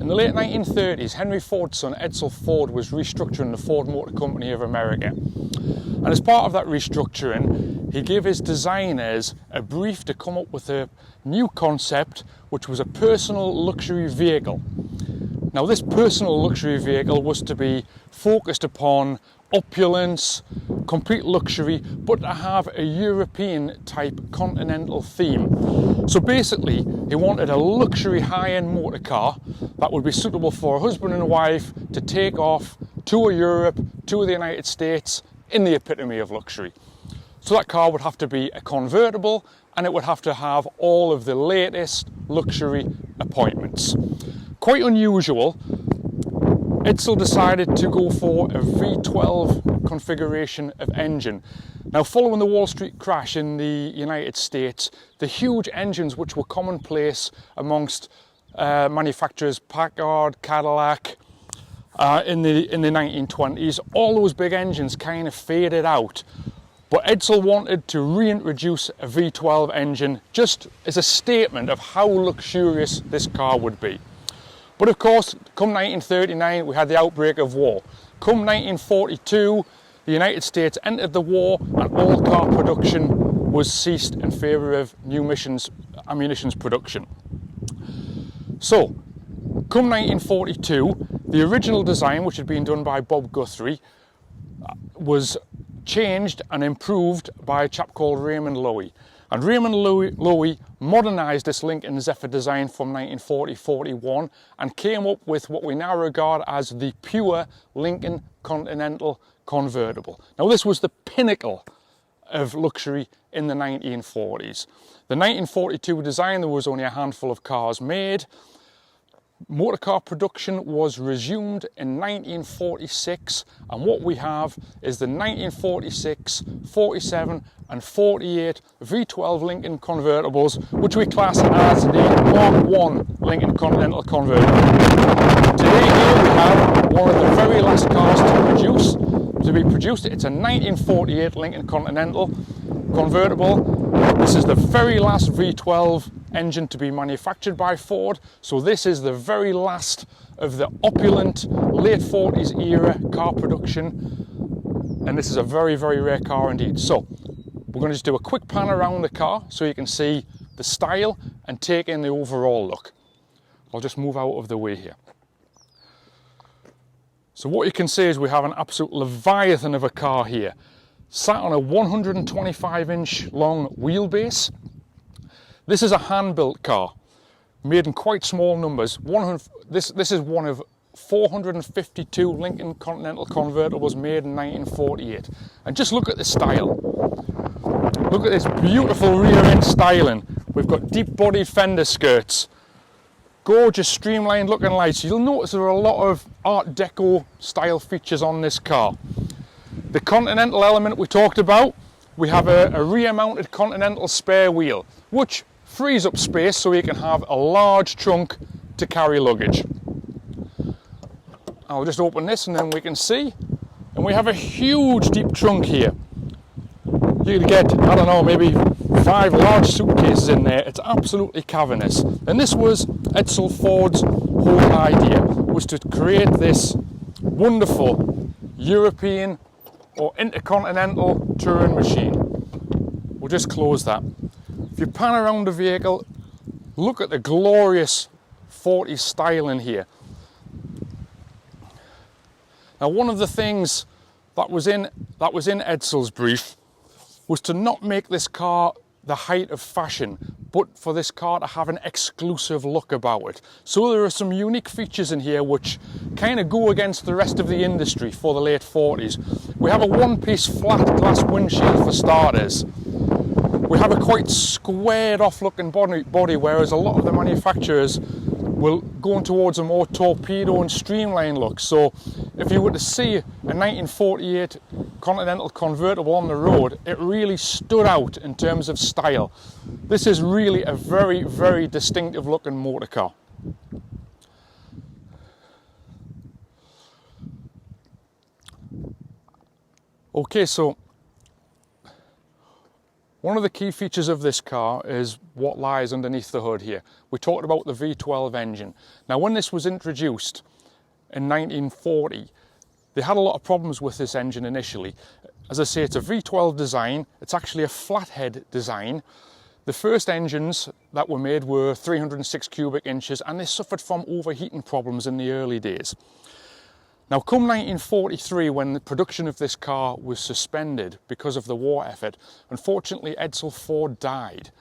In the late 1930s, Henry Ford's son Edsel Ford was restructuring the Ford Motor Company of America. And as part of that restructuring, he gave his designers a brief to come up with a new concept, which was a personal luxury vehicle. Now, this personal luxury vehicle was to be focused upon opulence, complete luxury, but to have a European type continental theme. So basically, he wanted a luxury high-end motor car that would be suitable for a husband and a wife to take off, tour Europe, tour the United States in the epitome of luxury. So that car would have to be a convertible, and it would have to have all of the latest luxury appointments. Quite unusual. Edsel decided to go for a V12 configuration of engine. Now, following the Wall Street crash in the United States, the huge engines which were commonplace amongst manufacturers, Packard, Cadillac, in the 1920s, all those big engines kind of faded out. But Edsel wanted to reintroduce a V12 engine just as a statement of how luxurious this car would be. But of course, come 1939, we had the outbreak of war. Come 1942, the United States entered the war and all car production was ceased in favour of new ammunition production. So, come 1942, the original design, which had been done by Bob Guthrie, was changed and improved by a chap called Raymond Loewy. And Raymond Loewy modernised this Lincoln Zephyr design from 1940-41 and came up with what we now regard as the pure Lincoln Continental Convertible. Now, this was the pinnacle of luxury in the 1940s. The 1942 design, there was only a handful of cars made. Motor car production was resumed in 1946, and what we have is the 1946, 47 and 48 V12 Lincoln convertibles, which we class as the Mark I Lincoln Continental Convertible. Today here we have one of the very last cars to be produced. It's a 1948 Lincoln Continental Convertible. This is the very last V12 engine to be manufactured by Ford, so this is the very last of the opulent late 40s era car production, and this is a very, very rare car indeed. So we're going to just do a quick pan around the car so you can see the style and take in the overall look. I'll just move out of the way here. So what you can see is we have an absolute leviathan of a car here, sat on a 125-inch long wheelbase. This is a hand-built car, made in quite small numbers. This is one of 452 Lincoln Continental convertibles made in 1948. And just look at the style. Look at this beautiful rear-end styling. We've got deep-bodied fender skirts, gorgeous streamlined looking lights. You'll notice there are a lot of Art Deco style features on this car. The Continental element we talked about, we have a rear-mounted Continental spare wheel, which frees up space so you can have a large trunk to carry luggage. I'll just open this and then we can see. And we have a huge deep trunk here. You could get, I don't know, maybe 5 large suitcases in there. It's absolutely cavernous. And this was Edsel Ford's whole idea, was to create this wonderful European or intercontinental touring machine. We'll just close that. If you pan around the vehicle, look at the glorious 40s style in here. Now, one of the things that was in Edsel's brief was to not make this car the height of fashion, but for this car to have an exclusive look about it. So there are some unique features in here which kind of go against the rest of the industry for the late 40s. We have a one-piece flat glass windshield for starters. We have a quite squared off looking body, whereas a lot of the manufacturers will go towards a more torpedo and streamlined look. So if you were to see a 1948 Continental convertible on the road, it really stood out in terms of style. This is really a very, very distinctive looking motor car. Okay, so one of the key features of this car is what lies underneath the hood here. We talked about the V12 engine. Now, when this was introduced in 1940, they had a lot of problems with this engine initially. As I say, it's a V12 design. It's actually a flathead design. The first engines that were made were 306 cubic inches, and they suffered from overheating problems in the early days. Now, come 1943, when the production of this car was suspended because of the war effort, unfortunately Edsel Ford died.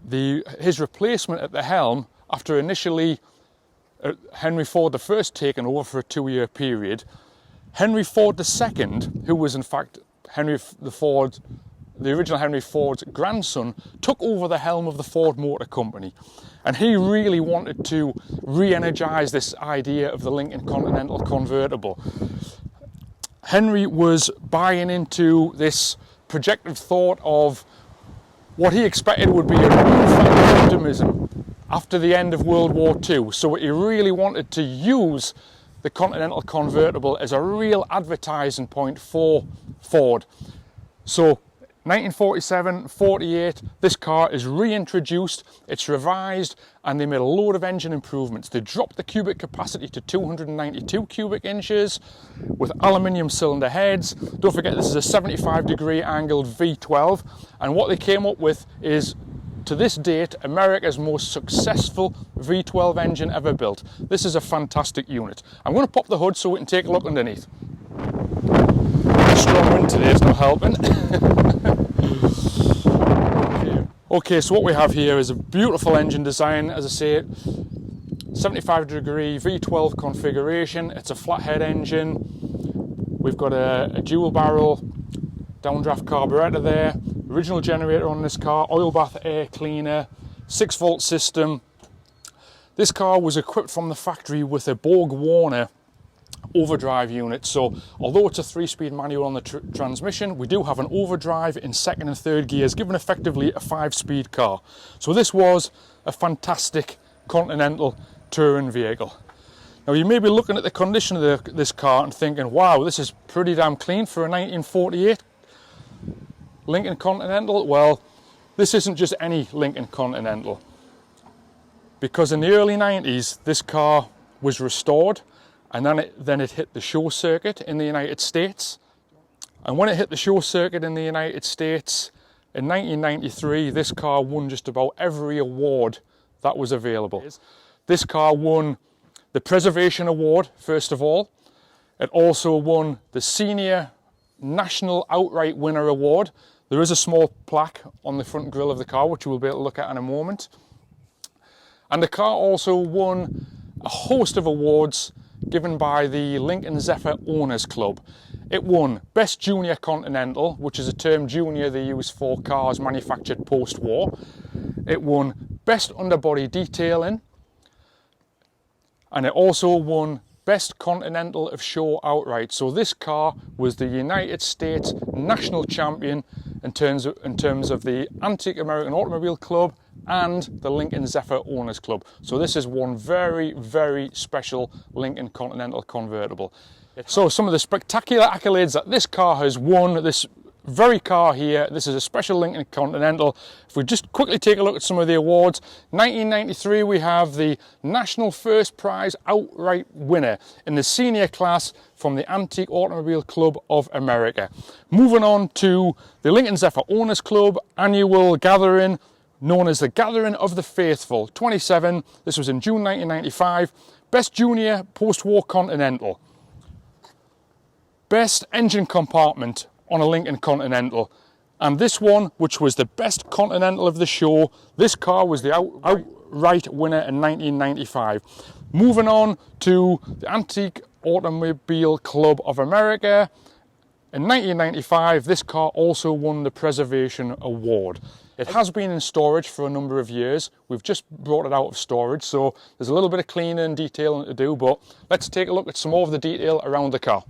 His replacement at the helm, after initially Henry Ford I taken over for a 2-year period, Henry Ford II, who was in fact the original Henry Ford's grandson, took over the helm of the Ford Motor Company. And he really wanted to re-energise this idea of the Lincoln Continental Convertible. Henry was buying into this projected thought of what he expected would be a newfound optimism after the end of World War II. So he really wanted to use the Continental Convertible as a real advertising point for Ford. So 1947, 48, this car is reintroduced, it's revised, and they made a load of engine improvements. They dropped the cubic capacity to 292 cubic inches with aluminium cylinder heads. Don't forget, this is a 75-degree angled V12, and what they came up with is, to this date, America's most successful V12 engine ever built. This is a fantastic unit. I'm going to pop the hood so we can take a look underneath. Strong wind today is not helping. Okay, so what we have here is a beautiful engine design. As I say, 75-degree V12 configuration. It's a flathead engine. We've got a dual barrel downdraft carburetor there. Original generator on this car, oil bath air cleaner, 6-volt system. This car was equipped from the factory with a Borg-Warner overdrive unit, so although it's a 3-speed manual on the transmission, we do have an overdrive in 2nd and 3rd gears, giving effectively a 5-speed car. So this was a fantastic Continental touring vehicle. Now, you may be looking at the condition of this car and thinking, wow, this is pretty damn clean for a 1948 Lincoln Continental. Well, this isn't just any Lincoln Continental, because in the early 90s this car was restored, and then it hit the show circuit in the United States. And when it hit the show circuit in the United States in 1993, this car won just about every award that was available. This car won the Preservation Award, first of all. It also won the Senior National Outright Winner Award. There is a small plaque on the front grille of the car, which we'll be able to look at in a moment. And the car also won a host of awards given by the Lincoln Zephyr Owners Club. It won Best Junior Continental, which is a term junior they use for cars manufactured post-war. It won Best Underbody Detailing, and it also won Best Continental of Show outright. So this car was the United States national champion in terms of the Antique American Automobile Club and the Lincoln Zephyr Owners Club. So this is one very, very special Lincoln Continental Convertible. So some of the spectacular accolades that this car has won, this very car here, this is a special Lincoln Continental. If we just quickly take a look at some of the awards. 1993, we have the National First Prize Outright Winner in the senior class from the Antique Automobile Club of America. Moving on to the Lincoln Zephyr Owners Club annual gathering, known as the Gathering of the Faithful, 27. This was in June 1995. Best Junior Post-War Continental. Best Engine Compartment on a Lincoln Continental. And this one, which was the best Continental of the show, this car was the outright winner in 1995. Moving on to the Antique Automobile Club of America. In 1995, this car also won the Preservation Award. It has been in storage for a number of years. We've just brought it out of storage, so there's a little bit of cleaning and detailing to do, but let's take a look at some more of the detail around the car.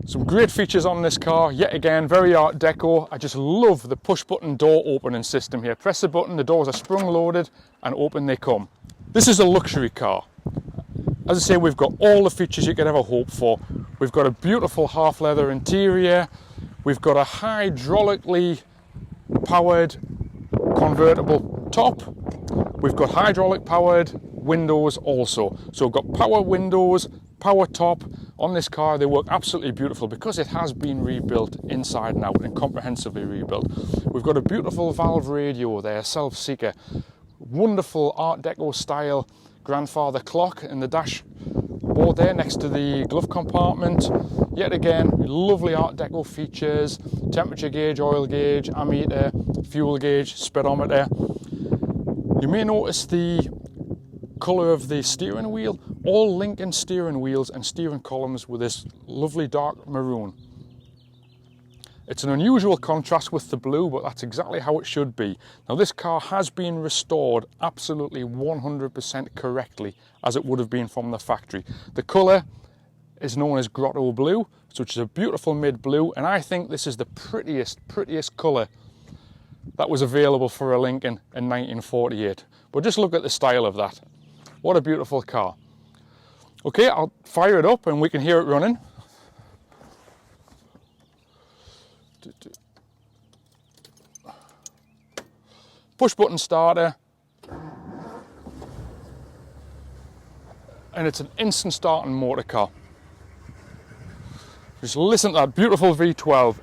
Some great features on this car, yet again, very Art Deco. I just love the push button door opening system here. Press the button, the doors are sprung loaded and open they come. This is a luxury car. As I say, we've got all the features you could ever hope for. We've got a beautiful half leather interior. We've got a hydraulically powered convertible top. We've got hydraulic powered windows also. So we've got power windows, power top on this car. They work absolutely beautiful because it has been rebuilt inside and out and comprehensively rebuilt. We've got a beautiful valve radio there, self-seeker. Wonderful Art Deco style grandfather clock in the dashboard there next to the glove compartment. Yet again, lovely Art Deco features, temperature gauge, oil gauge, ammeter, fuel gauge, speedometer. You may notice the colour of the steering wheel, all Lincoln steering wheels and steering columns with this lovely dark maroon. It's an unusual contrast with the blue, but that's exactly how it should be. Now this car has been restored absolutely 100% correctly as it would have been from the factory. The colour is known as grotto blue, which is a beautiful mid blue, and I think this is the prettiest colour that was available for a Lincoln in 1948. But just look at the style of that. What a beautiful car. Okay, I'll fire it up and we can hear it running. Push button starter, and it's an instant starting motor car. Just listen to that beautiful V12.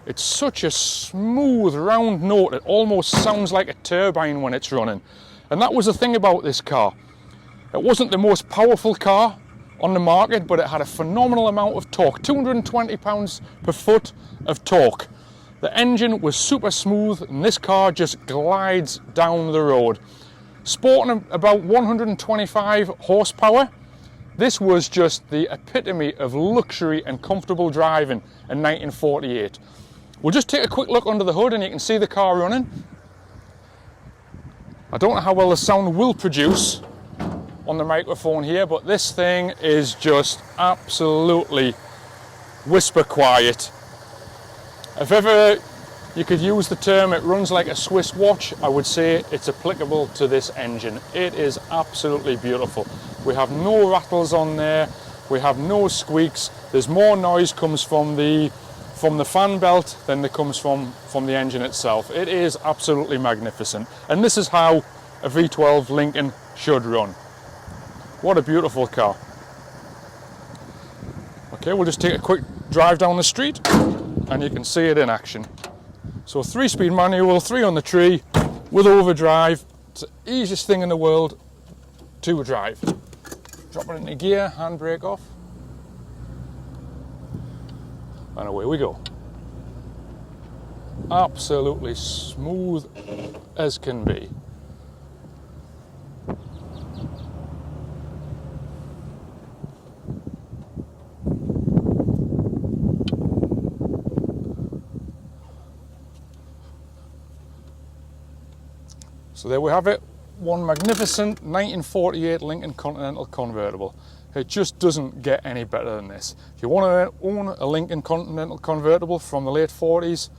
It's such a smooth round note, it almost sounds like a turbine when it's running. And that was the thing about this car. It wasn't the most powerful car on the market, but it had a phenomenal amount of torque, 220 pounds per foot of torque. The engine was super smooth and this car just glides down the road. Sporting about 125 horsepower, this was just the epitome of luxury and comfortable driving in 1948. We'll just take a quick look under the hood and you can see the car running. I don't know how well the sound will produce on the microphone here, but this thing is just absolutely whisper quiet. If ever you could use the term it runs like a Swiss watch, I would say it's applicable to this engine. It is absolutely beautiful. We have no rattles on there, we have no squeaks. There's more noise comes from the fan belt than there comes from the engine itself. It is absolutely magnificent. And this is how a V12 Lincoln should run. What a beautiful car. Okay, we'll just take a quick drive down the street and you can see it in action. So 3-speed manual, 3 on the tree with overdrive. It's the easiest thing in the world to drive. Drop it into gear, handbrake off. And away we go. Absolutely smooth as can be. So there we have it, one magnificent 1948 Lincoln Continental Convertible. It just doesn't get any better than this. If you want to own a Lincoln Continental Convertible from the late 40s,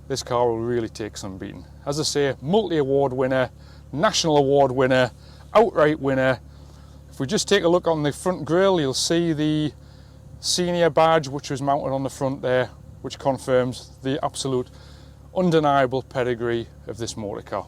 this car will really take some beating. As I say, multi-award winner, national award winner, outright winner. If we just take a look on the front grille, you'll see the senior badge which was mounted on the front there, which confirms the absolute undeniable pedigree of this motor car.